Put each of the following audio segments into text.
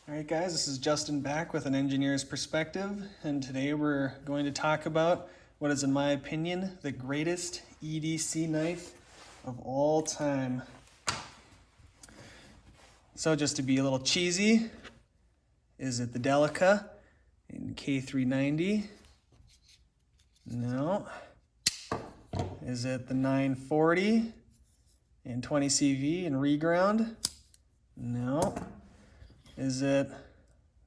Alright guys, this is Justin back with an engineer's perspective, and today we're going to talk about what is, in my opinion, the greatest EDC knife of all time. So just to be a little cheesy, is it the Delica in K390? No. Is it the 940 in 20 CV in reground? No. Is it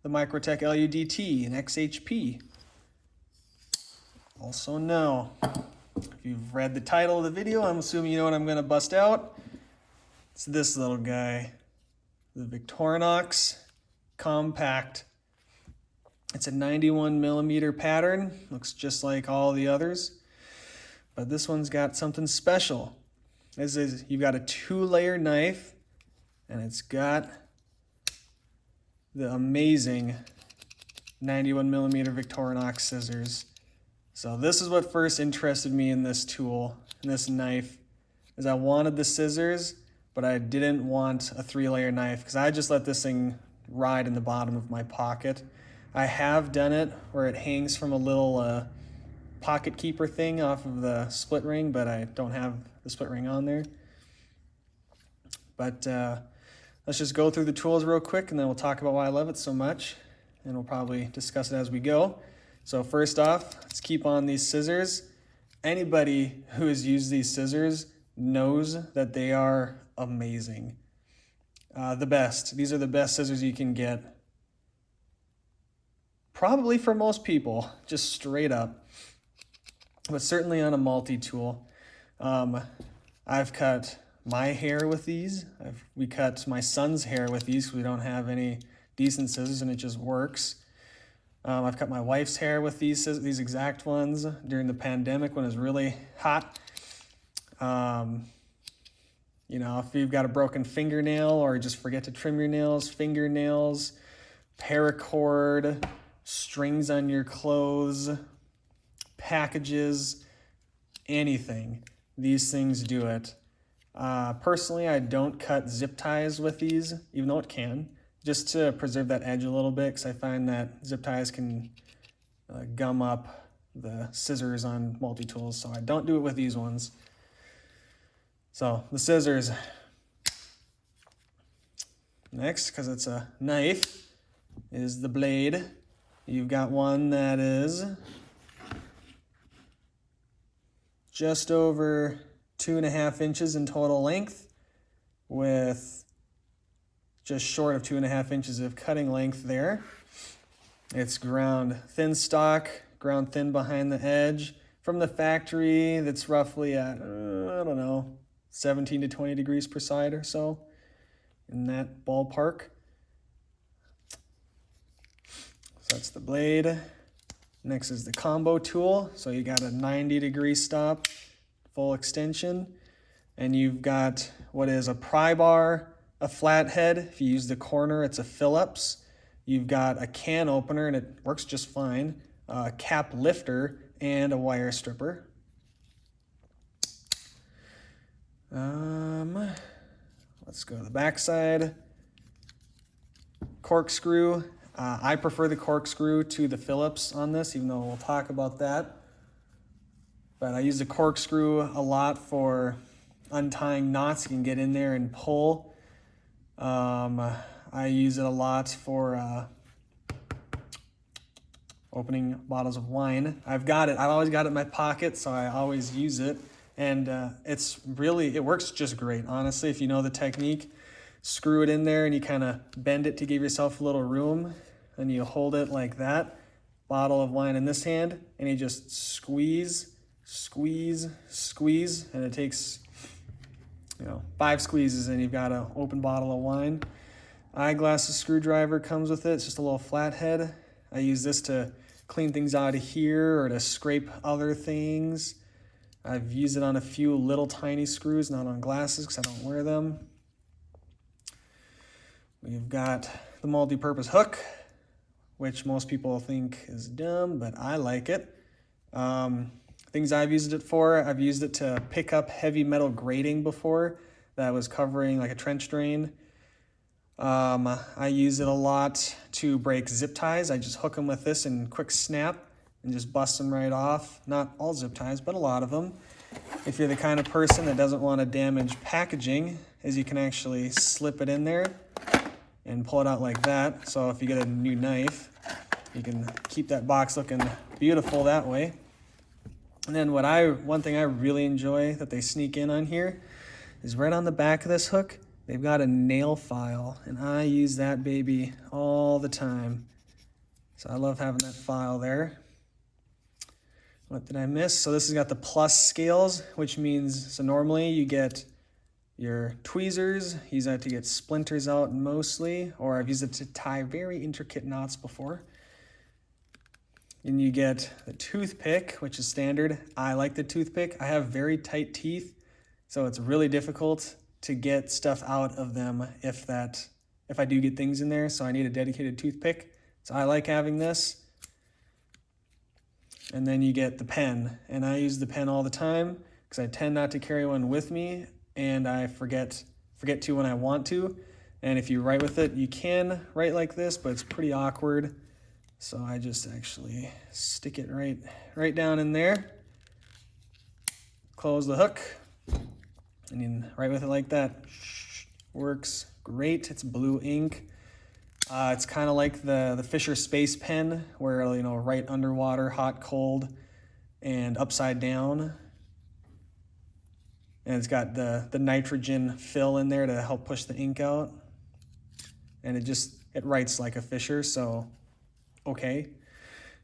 the Microtech LUDT in XHP? Also no. If you've read the title of the video, I'm assuming you know what I'm going to bust out. It's this little guy, the Victorinox Compact. It's a 91mm pattern, looks just like all the others, but this one's got something special. You've got a 2-layer knife, and it's got the amazing 91mm Victorinox scissors. So this is what first interested me in this tool, in this knife, is I wanted the scissors, but I didn't want a 3-layer knife because I just let this thing ride in the bottom of my pocket. I have done it where it hangs from a little pocket keeper thing off of the split ring, but I don't have the split ring on there. But let's just go through the tools real quick, and then we'll talk about why I love it so much, and we'll probably discuss it as we go. So first off, let's keep on these scissors. Anybody who has used these scissors knows that they are amazing. The best. These are the best scissors you can get. Probably for most people, just straight up. But certainly on a multi-tool. I've cut my hair with these. We cut my son's hair with these because we don't have any decent scissors and it just works. I've cut my wife's hair with these exact ones during the pandemic when it was really hot. You know, if you've got a broken fingernail or just forget to trim your nails, fingernails, paracord, strings on your clothes, packages, anything, these things do it. Personally, I don't cut zip ties with these, even though it can, just to preserve that edge a little bit, because I find that zip ties can gum up the scissors on multi-tools, so I don't do it with these ones. So the scissors. Next, because it's a knife, is the blade. You've got one that is just over 2.5 inches in total length, with just short of 2.5 inches of cutting length there. It's ground thin stock, ground thin behind the edge. From the factory, that's roughly at, I don't know, 17 to 20 degrees per side or so, in that ballpark. So that's the blade. Next is the combo tool. So you got a 90-degree stop, full extension, and you've got what is a pry bar, a flathead. If you use the corner, it's a Phillips. You've got a can opener, and it works just fine, a cap lifter, and a wire stripper. Let's go to the back side. Corkscrew. I prefer the corkscrew to the Phillips on this, even though we'll talk about that. But I use the corkscrew a lot for untying knots. You can get in there and pull. I use it a lot for opening bottles of wine. I've always got it in my pocket, so I always use it. And it works just great, honestly. If you know the technique, screw it in there and you kind of bend it to give yourself a little room, and you hold it like that, bottle of wine in this hand, and you just squeeze, squeeze, squeeze, and it takes 5 squeezes and you've got an open bottle of wine. Eyeglasses screwdriver comes with it. It's just a little flathead. I use this to clean things out of here or to scrape other things. I've used it on a few little tiny screws, not on glasses because I don't wear them. We've got the multi-purpose hook, which most people think is dumb, but I like it. Things I've used it for, I've used it to pick up heavy metal grating before that was covering like a trench drain. I use it a lot to break zip ties. I just hook them with this and quick snap and just bust them right off. Not all zip ties, but a lot of them. If you're the kind of person that doesn't want to damage packaging, is you can actually slip it in there and pull it out like that. So if you get a new knife, you can keep that box looking beautiful that way. And then one thing I really enjoy that they sneak in on here is right on the back of this hook, they've got a nail file, and I use that baby all the time. So I love having that file there. What did I miss? So this has got the plus scales, which means, so normally you get your tweezers, use that to get splinters out mostly, or I've used it to tie very intricate knots before. And you get the toothpick, which is standard. I like the toothpick. I have very tight teeth, so it's really difficult to get stuff out of them if I do get things in there, so I need a dedicated toothpick. So I like having this. And then you get the pen, and I use the pen all the time because I tend not to carry one with me, and I forget to when I want to. And if you write with it, you can write like this, but it's pretty awkward. So I just actually stick it right down in there, close the hook, and you write with it like that. Works great. It's blue ink. It's kind of like the Fisher Space Pen, where, you know, right underwater, hot, cold, and upside down. And it's got the nitrogen fill in there to help push the ink out. And it writes like a Fisher, so okay.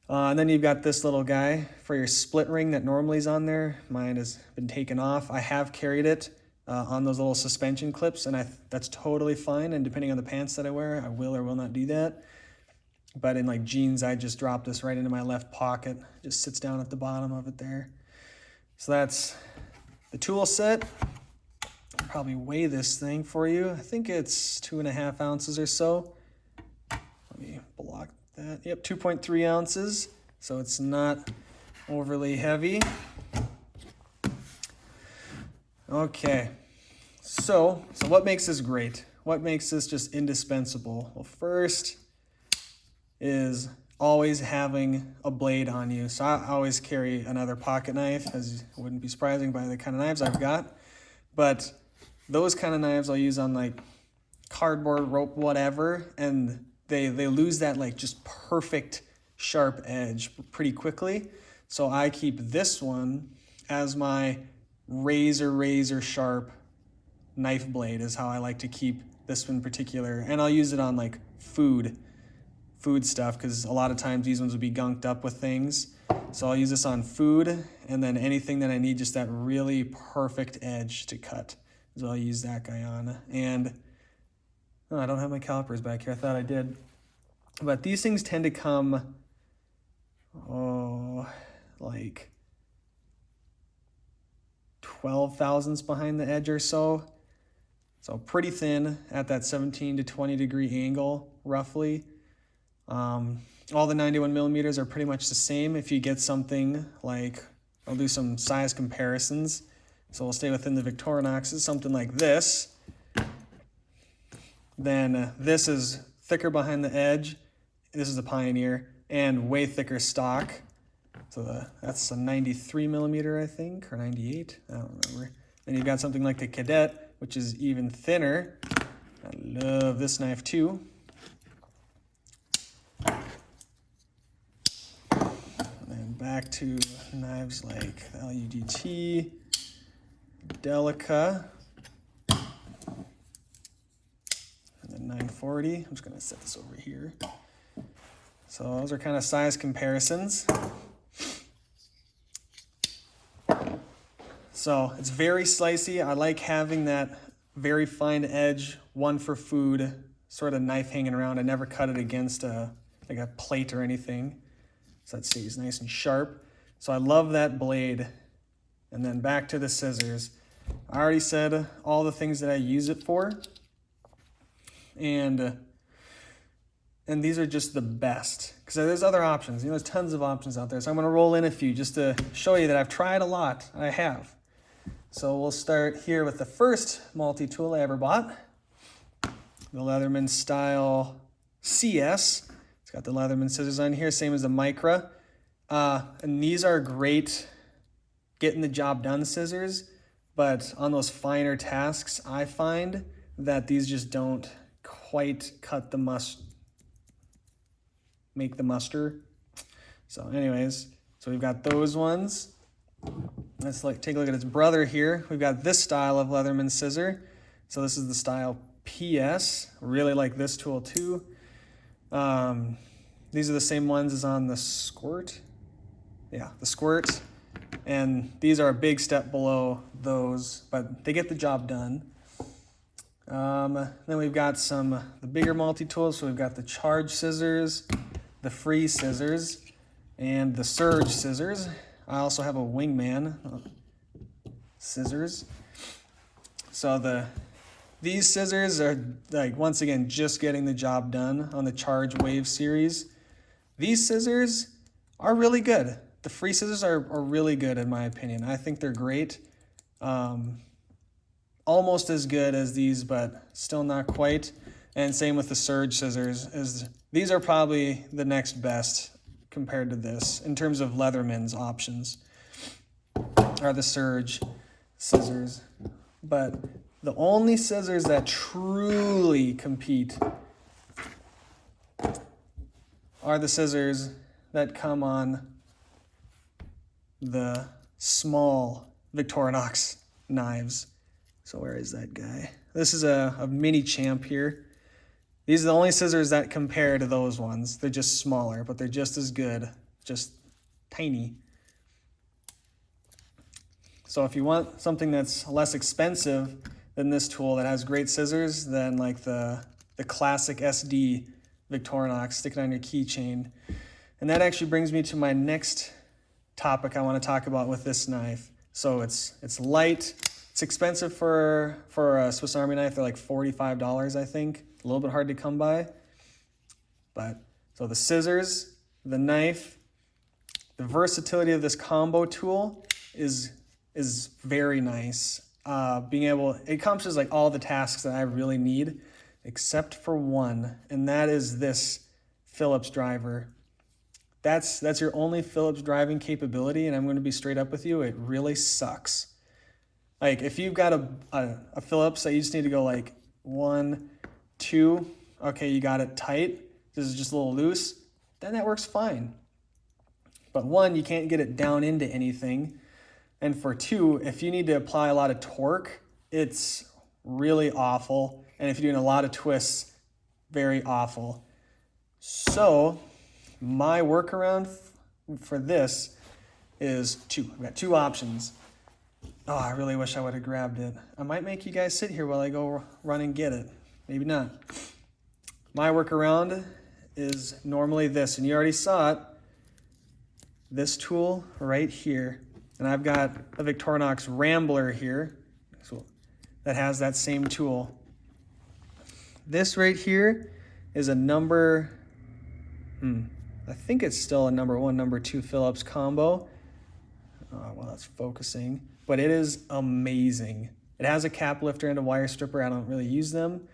And then you've got this little guy for your split ring that normally is on there. Mine has been taken off. I have carried it on those little suspension clips, and that's totally fine. And depending on the pants that I wear, I will or will not do that. But in like jeans, I just drop this right into my left pocket. It just sits down at the bottom of it there. So that's the tool set. I'll probably weigh this thing for you. I think it's 2.5 ounces or so. Let me block that. Yep, 2.3 ounces. So it's not overly heavy. Okay, so what makes this great? What makes this just indispensable? Well, first is always having a blade on you. So I always carry another pocket knife, as it wouldn't be surprising by the kind of knives I've got. But those kind of knives I'll use on like cardboard, rope, whatever, and they lose that like just perfect sharp edge pretty quickly. So I keep this one as my razor sharp knife blade is how I like to keep this one in particular. And I'll use it on like food stuff, because a lot of times these ones will be gunked up with things. So I'll use this on food, and then anything that I need just that really perfect edge to cut. So I'll use that guy on. And I don't have my calipers back here. I thought I did. But these things tend to come, like 12 thousandths behind the edge or so. So pretty thin at that 17 to 20 degree angle, roughly. All the 91 millimeters are pretty much the same. If you get something like, I'll do some size comparisons. So we'll stay within the Victorinoxes, something like this. Then this is thicker behind the edge. This is the Pioneer, and way thicker stock. So that's a 93 millimeter, I think, or 98, I don't remember. Then you've got something like the Cadet, which is even thinner. I love this knife too. And then back to knives like the LUDT, Delica, and then 940. I'm just gonna set this over here. So those are kind of size comparisons. So it's very slicey. I like having that very fine edge, one for food, sort of knife hanging around. I never cut it against like a plate or anything. So that stays nice and sharp. So I love that blade. And then back to the scissors. I already said all the things that I use it for. And these are just the best, because there's other options. There's tons of options out there. So I'm going to roll in a few just to show you that I've tried a lot. I have. So we'll start here with the first multi-tool I ever bought. the Leatherman style CS. It's got the Leatherman scissors on here, same as the Micra. And these are great getting the job done scissors, but on those finer tasks, I find that these just don't quite cut the make the muster. So anyways, so we've got those ones. Let's take a look at its brother here. We've got this style of Leatherman scissor. So this is the style PS. Really like this tool too. These are the same ones as on the Squirt. Yeah, the Squirt. And these are a big step below those, but they get the job done. Then we've got the bigger multi-tools. So we've got the Charge scissors, the Free scissors, and the Surge scissors. I also have a Wingman scissors. So these scissors are, like, once again, just getting the job done on the Charge Wave series. These scissors are really good. The Free scissors are really good in my opinion. I think they're great. Almost as good as these, but still not quite. And same with the Surge scissors. These are probably the next best compared to this in terms of Leatherman's options, are the Surge scissors. But the only scissors that truly compete are the scissors that come on the small Victorinox knives. So where is that guy? This is a mini champ here. These are the only scissors that compare to those ones. They're just smaller, but they're just as good, just tiny. So if you want something that's less expensive than this tool that has great scissors, then like the classic SD Victorinox, stick it on your keychain. And that actually brings me to my next topic I want to talk about with this knife. So it's light. It's expensive for a Swiss Army knife. They're like $45, I think. A little bit hard to come by. But so the scissors, the knife, the versatility of this combo tool is very nice. It accomplishes like all the tasks that I really need, except for one, and that is this Phillips driver. That's your only Phillips driving capability, and I'm going to be straight up with you, it really sucks. Like if you've got a Phillips that you just need to go like 1, 2, okay, you got it tight, this is just a little loose, then that works fine. But 1, you can't get it down into anything. And for 2, if you need to apply a lot of torque, it's really awful. And if you're doing a lot of twists, very awful. So my workaround for this is 2. I've got 2 options. Oh, I really wish I would have grabbed it. I might make you guys sit here while I go run and get it. Maybe not. My workaround is normally this, and you already saw it. This tool right here. And I've got a Victorinox Rambler here that has that same tool. This right here is a number, I think it's still a number 1, number 2 Phillips combo. Well, that's focusing, but it is amazing. It has a cap lifter and a wire stripper. I don't really use them,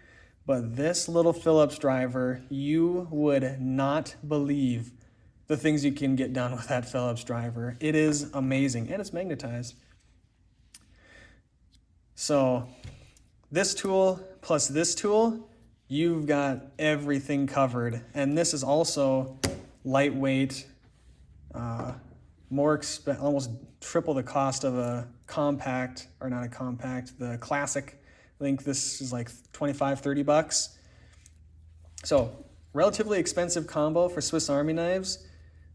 but this little Phillips driver, you would not believe the things you can get done with that Phillips driver. It is amazing, and it's magnetized. So this tool plus this tool, you've got everything covered. And this is also lightweight, almost triple the cost of a compact, or not a compact, the classic. I think this is like 25, 30 bucks. So relatively expensive combo for Swiss Army knives.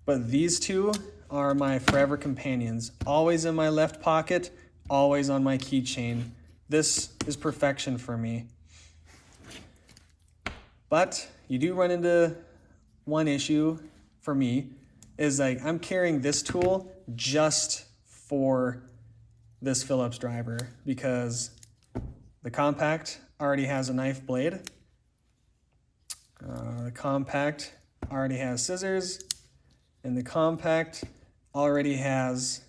But these 2 are my forever companions. Always in my left pocket, always on my keychain. This is perfection for me. But you do run into one issue for me, is like I'm carrying this tool just for this Phillips driver because the compact already has a knife blade. The compact already has scissors. And the compact already has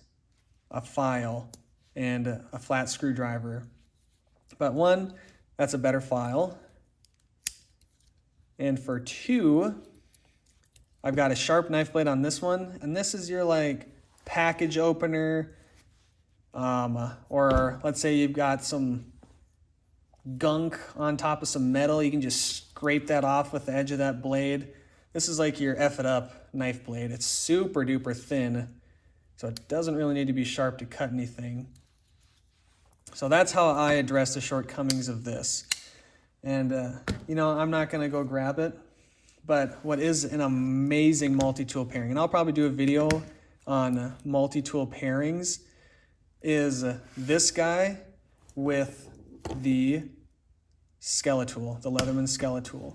a file and a flat screwdriver. But 1, that's a better file. And for 2, I've got a sharp knife blade on this one, and this is your like package opener, or let's say you've got some gunk on top of some metal, you can just scrape that off with the edge of that blade. This is like your F it up knife blade. It's super duper thin, so it doesn't really need to be sharp to cut anything. So that's how I address the shortcomings of this. And you know, I'm not gonna go grab it, but what is an amazing multi-tool pairing, and I'll probably do a video on multi-tool pairings, is this guy with the Skeletool, the Leatherman Skeletool.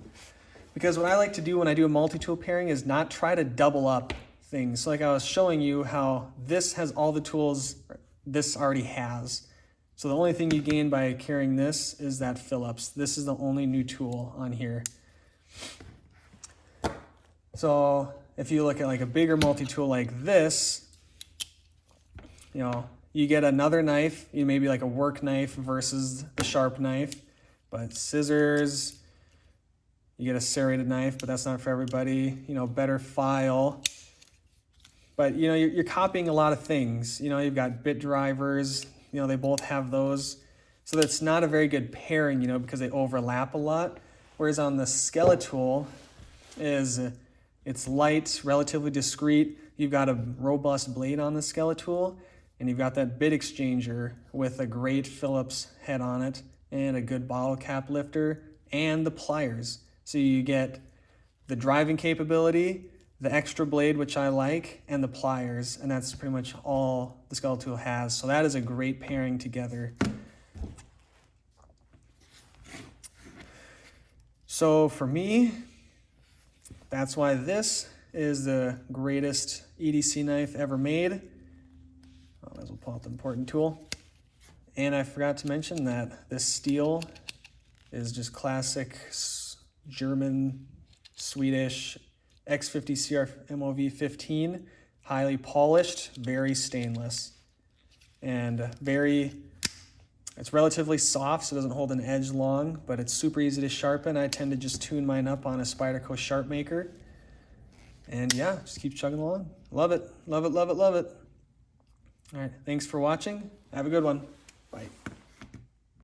Because what I like to do when I do a multi-tool pairing is not try to double up things. So like I was showing you how this has all the tools this already has. So the only thing you gain by carrying this is that Phillips. This is the only new tool on here. So if you look at like a bigger multi-tool like this, you know, you get another knife, you maybe like a work knife versus the sharp knife, but scissors, you get a serrated knife, but that's not for everybody, you know, better file. But you know, you're copying a lot of things. You know, you've got bit drivers, you know, they both have those. So that's not a very good pairing, you know, because they overlap a lot. Whereas on the Skeletool it's light, relatively discreet. You've got a robust blade on the Skeletool, and you've got that bit exchanger with a great Phillips head on it and a good bottle cap lifter and the pliers. So you get the driving capability, the extra blade, which I like, and the pliers, and that's pretty much all the Skeletool has. So that is a great pairing together. So for me, that's why this is the greatest EDC knife ever made. I might as well pull out the important tool. And I forgot to mention that this steel is just classic German, Swedish X50 CR MOV 15, highly polished, very stainless, and it's relatively soft, so it doesn't hold an edge long, but it's super easy to sharpen. I tend to just tune mine up on a Spyderco Sharp Maker. And yeah, just keep chugging along. Love it, love it, love it, love it. All right, thanks for watching. Have a good one. Bye.